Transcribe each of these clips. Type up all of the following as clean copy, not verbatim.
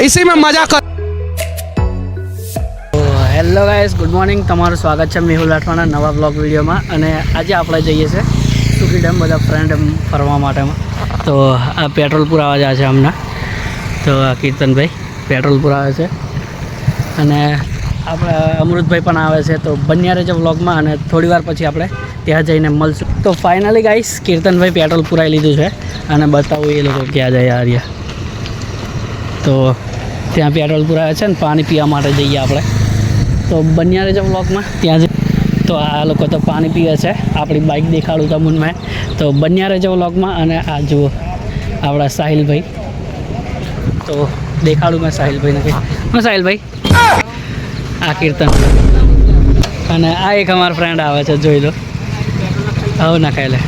इसी में मजा कर। Hello guys, good morning. તમારું સ્વાગત છે મેહુલ રાઠવાના નવા બ્લોગ વિડીયોમાં. અને આજે આપણે જઈએ છીએ સુકી ડેમ બધા ફ્રેન્ડ ફરવા માટેમાં. તો આ પેટ્રોલ પુરાવા જાય છે હમણાં. તો આ કીર્તનભાઈ પેટ્રોલ પુરાવે છે અને આપણે અમૃતભાઈ પણ આવે છે. તો બન્યા રહેજો વ્લોગમાં અને થોડી વાર પછી આપણે ત્યાં જઈને મળશું. તો ફાઇનલી ગાઈસ કીર્તનભાઈ પેટ્રોલ પુરાવી લીધું છે અને બતાવું એ લોકો ક્યાં જાય આર્યા. તો ત્યાં પેટ્રોલ પુરાવે છે ને પાણી પીવા માટે જઈએ આપણે. તો બન્યા રહેજો વ્લોગમાં ત્યાં તો આ લોકો તો પાણી પીવે છે. આપણી બાઇક દેખાડું તમને મેં. તો બન્યા રહેજો વ્લોગમાં. અને આ જુઓ આપણા સાહિલભાઈ. તો દેખાડું મેં સાહિલભાઈને કંઈ. હા સાહિલભાઈ, આ કીર્તન અને આ એક અમારા ફ્રેન્ડ આવે છે, જોઈ લો. હવે ના ખાઈ લે.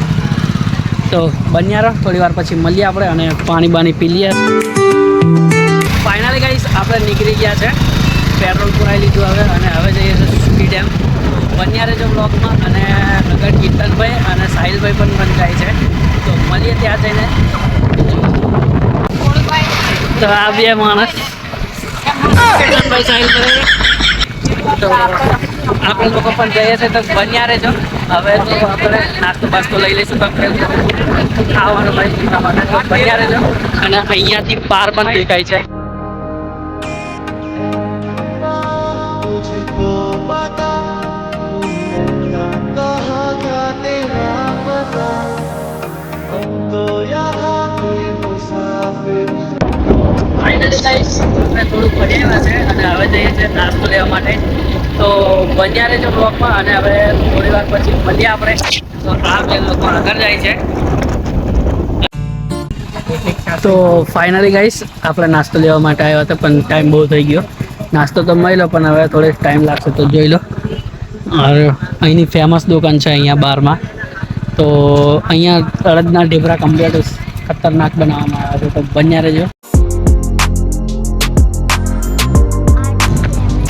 તો બન્યા રહો, થોડી વાર પછી મળીએ આપણે અને પાણી બાણી પી લઈએ. ફાઇનલી ગાઈસ આપણે નીકળી ગયા છે. પેટ્રોલ પુરાવી લીધું હવે અને હવે જઈએ છીએ સુકી ડેમ. બન્યા રહેજો બ્લોગમાં. અને નગર કીર્તનભાઈ અને સાહિલભાઈ પણ જાય છે. તો મળીએ ત્યાં જઈને. તો આ બે માણસ કીર્તનભાઈ સાહિલભાઈ. તો આપણે લોકો પણ જઈએ છીએ. તો બન્યા રહેજો. હવે તો આપણે નાસ્તો બાસ્તો લઈ લઈશું ખાવાનું ભાઈ પીવા માટે. તો બન્યા રહેજો. અને અહીંયાથી પાર પણ દેખાય છે. થોડુંક ફર્યા છે અને હવે જઈએ છીએ નાસ્તો લેવા માટે. તો બન્યા રહેજો બ્લોગમાં. અને હવે થોડી વાર પછી મળીએ આપણે. તો આ બે લોકો આગળ જાય છે. તો ફાઇનલી ગાઈસ આપણે નાસ્તો લેવા માટે આવ્યા હતા પણ ટાઈમ બહુ થઈ ગયો. નાસ્તો તો મળી લો પણ હવે થોડોક ટાઈમ લાગશે. તો જોઈ લો. અહીંની ફેમસ દુકાન છે અહીંયા બારમાં. તો અહીંયા અડદના ઢેબરા કમ્પ્લીટ ખતરનાક બનાવવામાં આવ્યા છે. તો બન્યા રહેજો.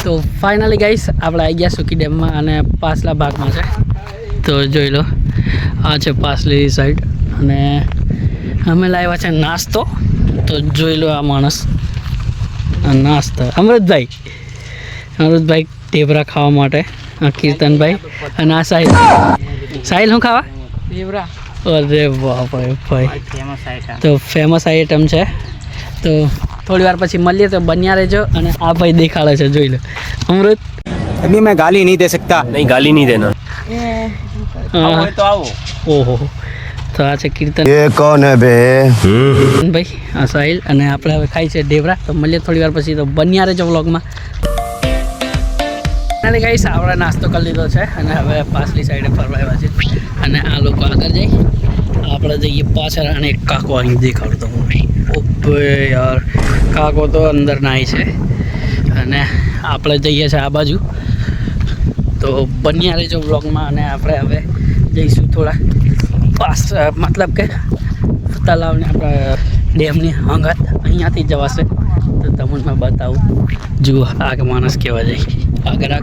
તો ફાઇનલી ગાઈસ આપણે આવી ગયા સુકી ડેમમાં અને પાછલા ભાગમાં છે. તો જોઈ લો, આ છે પાછલી સાઈડ. અને અમે લાવ્યા છે નાસ્તો. તો જોઈ લો આ માણસ નાસ્તો. અમૃતભાઈ ઢેબરા ખાવા માટે. આ કીર્તનભાઈ અને આ સાહિલ. સાહિલ શું ખાવા? ઢેબરા. અરે વાહ ભાઈ. તો ફેમસ આઈટમ છે. તો થોડી વાર પછી મળીએ. તો બન્યા રહેજો. અને આ ભાઈ દેખાડે છે, જોઈ લો. અમૃત अभी मैं गाली नहीं दे सकता. नहीं गाली नहीं देना. તો આવો. ઓહો. તો આ છે કીર્તન. ये कौन है बे? ભાઈ આ સાહિલ. અને આપણે હવે ખાઈ છે ઢેબરા. તો મળીએ થોડી વાર પછી. તો બન્યા રહેજો વ્લોગમાં. અને ગાઈસ આપણે નાસ્તો કરી લીધો છે અને હવે પાછલી સાઈડે ફરવા આવ્યા છે. અને આ લોકો આગળ જાય, આપણે જઈએ પાછળ. અને એક કાકો અહીં દેખાડતો હું. ઓપે યાર, કાકો તો અંદર નાય છે. અને આપણે જઈએ છીએ આ બાજુ. તો બન્યા રહેજો બ્લોગમાં. અને આપણે હવે જઈશું થોડા પાસ, મતલબ કે તલાવને આપણે ડેમની હંગાત અહીંયાથી જવાશે. તો તમને મેં બતાવું. જુઓ આ માણસ કેવા જાય આગળ.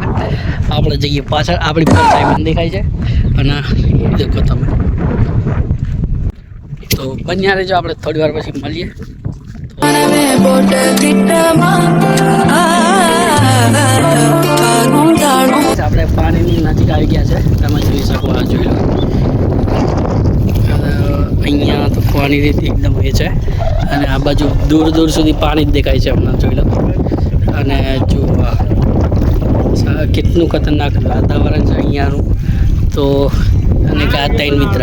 આપણે જઈએ પાછળ. આપણી પરછાઈ પણ દેખાય છે. અને દેખો તમે. તો બન્યા રહેજો. આપણે થોડી વાર પછી મળીએ. આપણે પાણીની નજીક આવી ગયા છે. તમે જોઈ શકો. આ જોઈ લો. અહીંયા તો પાણી રીતે એકદમ એ છે. અને આ બાજુ દૂર દૂર સુધી પાણી જ દેખાય છે. હમણાં જોઈ લો. અને જો કેટલું ખતરનાક વાતાવરણ છે અહીંયાનું. તો અને આ ત્રણ મિત્ર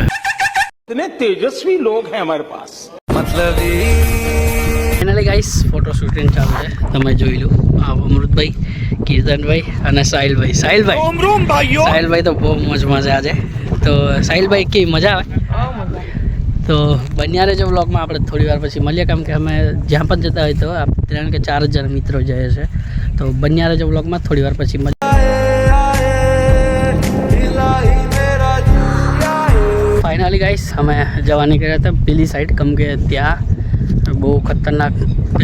इतने तेजस्वी लोग हैं हमारे पास. ફાઇનલી ગાઈસ ફોટો શૂટિંગ ચાલુ છે. તમે જોઈ લો. આ અમૃતભાઈ, કીર્તનભાઈ અને સાહિલભાઈ તો બહુ મોજમાં છે આજે. તો સાહિલભાઈ કેવી મજા આવે? તો બન્યા રહેજો બ્લોગમાં. આપણે થોડી વાર પછી મળીએ. કેમ કે અમે જ્યાં પણ જતા હોય તો 3 કે 4 જણ મિત્રો જાય છે. તો બન્યા રહેજો બ્લોગમાં. થોડી વાર પછી મળીએ. ફાઇનલી ગાઈસ અમે જવા નીકળ્યા હતા પેલી સાઈડ. કેમ કે ત્યાં બહુ ખતરનાક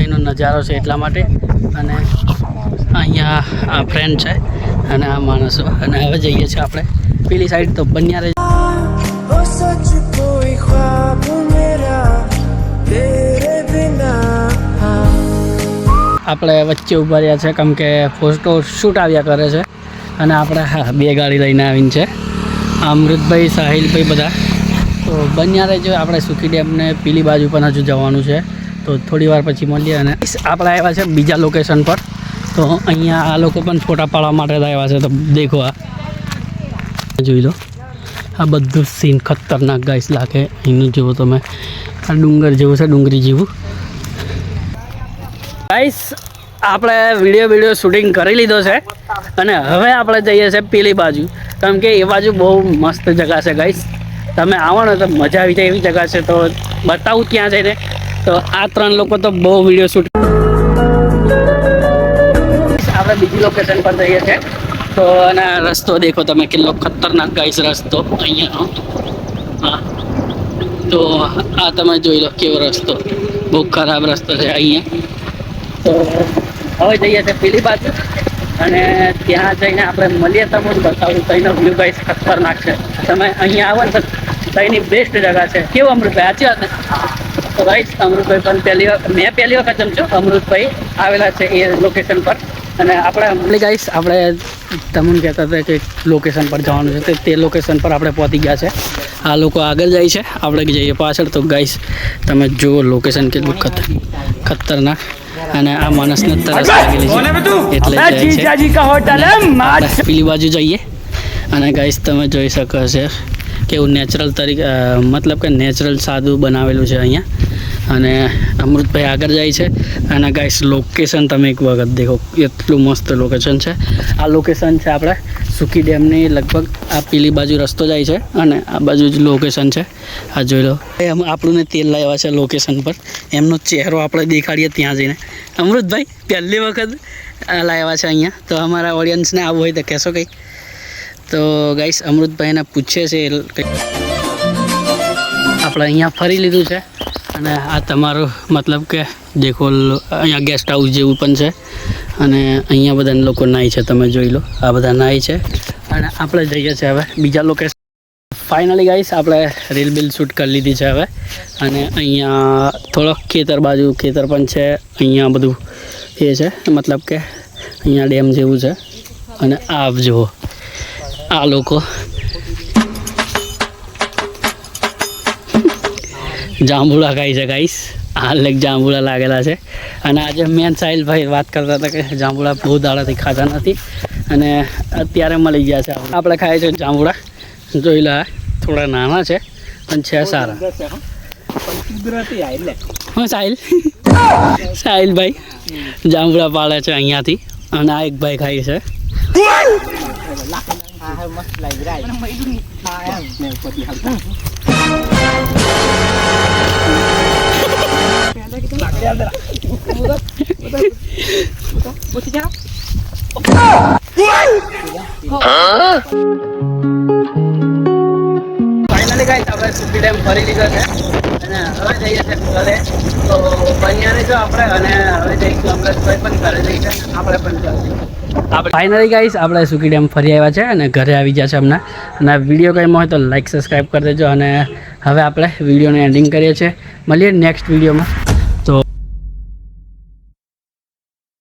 એનો નજારો છે એટલા માટે. અને અહીંયા આ ફ્રેન્ડ છે અને આ માણસો. અને હવે જઈએ છીએ આપણે પેલી સાઈડ. તો બન્યા રહેજો. આપણે વચ્ચે ઊભા રહ્યા છે કેમ કે ફોટો શૂટ આવ્યા કરે છે અને આપણે હા 2 ગાડી લઈને આવીને છે અમૃતભાઈ સાહિલભાઈ બધા તો બન્યા રહેજો આપણે સુખી ડેમને પેલી બાજુ પણ હજુ જવાનું છે તો થોડી વાર પછી મળીએ અને આપણે આવ્યા છે બીજા લોકેશન પર તો અહીંયા આ લોકો પણ ફોટા પાડવા માટે આવ્યા છે તો દેખો આ જોઈ લો આ બધું સીન ખતરનાક ગાઈસ લાગે અહીંનું જુઓ તમે આ ડુંગર જેવું છે ડુંગરી જેવું ગાઈસ આપણે વિડીયો શૂટિંગ કરી લીધો છે અને હવે આપણે જઈએ છીએ પેલી બાજુ કેમ કે એ બાજુ બહુ મસ્ત જગ્યા છે ગાઈસ તમે આવો ને તો મજા આવી જાય એવી જગ્યા છે તો બતાવું ત્યાં જઈને તો આ 3 લોકો તો બહુ વિડીયો શૂટ આપણે બીજી લોકેશન પર જઈએ છીએ તો અને રસ્તો દેખો તમે કેટલો ખતરનાક ગાઈસ રસ્તો અહીંયા હા તો આ તમે જોઈ લો કેવો રસ્તો બહુ ખરાબ રસ્તો છે અહીંયા તો હવે જઈએ છીએ પેલી બાજુ અને ત્યાં જઈને આપણે મળીએ તમને બતાવું ત્યાંનો વ્યૂ ગાઈસ ખતરનાક છે તમે અહીંયા આવો ને તો ત્યાંની બેસ્ટ જગ્યા છે કેવું અમૃતભાઈ સાચી વાત ને તો ગાઈસ અમૃતભાઈ પણ મેં પહેલી વખત જમશું અમૃતભાઈ આવેલા છે એ લોકેશન પર અને આપણે ગાઈસ આપણે તમને કહેતા હતા કે લોકેશન પર જવાનું છે તે લોકેશન પર આપણે પહોંચી ગયા છે આ લોકો આગળ જાય છે આપણે જઈએ પાછળ તો ગાઈસ તમે જુઓ લોકેશન કેટલું ખતરનાક અને આ માણસને તરસ લાગેલી છે એટલે પેલી બાજુ જઈએ અને ગાઈસ તમે જોઈ શકો છો કેવું નેચરલ તરીકે મતલબ કે નેચરલ સાદું બનાવેલું છે અહીંયા અને અમૃતભાઈ આગળ જાય છે અને ગાઈસ લોકેશન તમે એક વખત દેખો એટલું મસ્ત લોકેશન છે આ લોકેશન છે આપણે સુખી ડેમની લગભગ આ પેલી બાજુ રસ્તો જાય છે અને આ બાજુ જ લોકેશન છે આ જોઈ લો આપણને તેલ લાવ્યા છે લોકેશન પર એમનો ચહેરો આપણે દેખાડીએ ત્યાં જઈને અમૃતભાઈ પહેલી વખત લાવ્યા છે અહીંયા તો અમારા ઓડિયન્સને આવું હોય તો કહેશો કંઈ તો ગાઈસ અમૃતભાઈને પૂછે છે આપણે અહીંયા ફરી લીધું છે અને આ તમારું મતલબ કે દેખો અહીંયા ગેસ્ટ હાઉસ જેવું પણ છે અને અહીંયા બધા લોકો નાહી છે તમે જોઈ લો આ બધા નાહી છે અને આપણે જઈએ છીએ હવે બીજા લોકેશન ફાઇનલી ગાઈસ આપણે રીલ બિલ શૂટ કરી લીધી છે હવે અને અહીંયા થોડોક ખેતર પણ છે અહીંયા બધું એ છે મતલબ કે અહીંયા ડેમ જેવું છે અને આપ જુઓ આ લોકો જાંબુડા ખાઈ છે ગાઈસ હાલ જાંબુડા લાગેલા છે અને આજે મેન સાહિલભાઈ વાત કરતા હતા કે જાંબુડા બહુ દાડાથી ખાતા નથી અને અત્યારે મળી ગયા છે આપણે ખાઈએ છીએ જાંબુડા જોઈ લો થોડા નાના છે પણ છે સારા હા સાહિલભાઈ જાંબુડા પાડે છે અહીંયાથી અને આ એક ભાઈ ખાય છે ફાઇનલી ગાઈસ આપણે સુખી ડેમ ફરી લીધો છે અને હવે જઈએ છીએ ઘરે તો બન્યાને જો આપણે અને હવે જઈશું અમૃતભાઈ પણ ઘરે જઈએ આપણે પણ આપણે ફાઇનલી ગાઈસ આપણે સુખી ડેમ ફરી આવ્યા છે અને ઘરે આવી ગયા છે હમણાં અને વિડીયો કંઈ હોય તો લાઈક સબસ્ક્રાઈબ કરી દેજો અને હવે આપણે વિડીયોને એન્ડિંગ કરીએ છીએ મળીએ નેક્સ્ટ વિડીયોમાં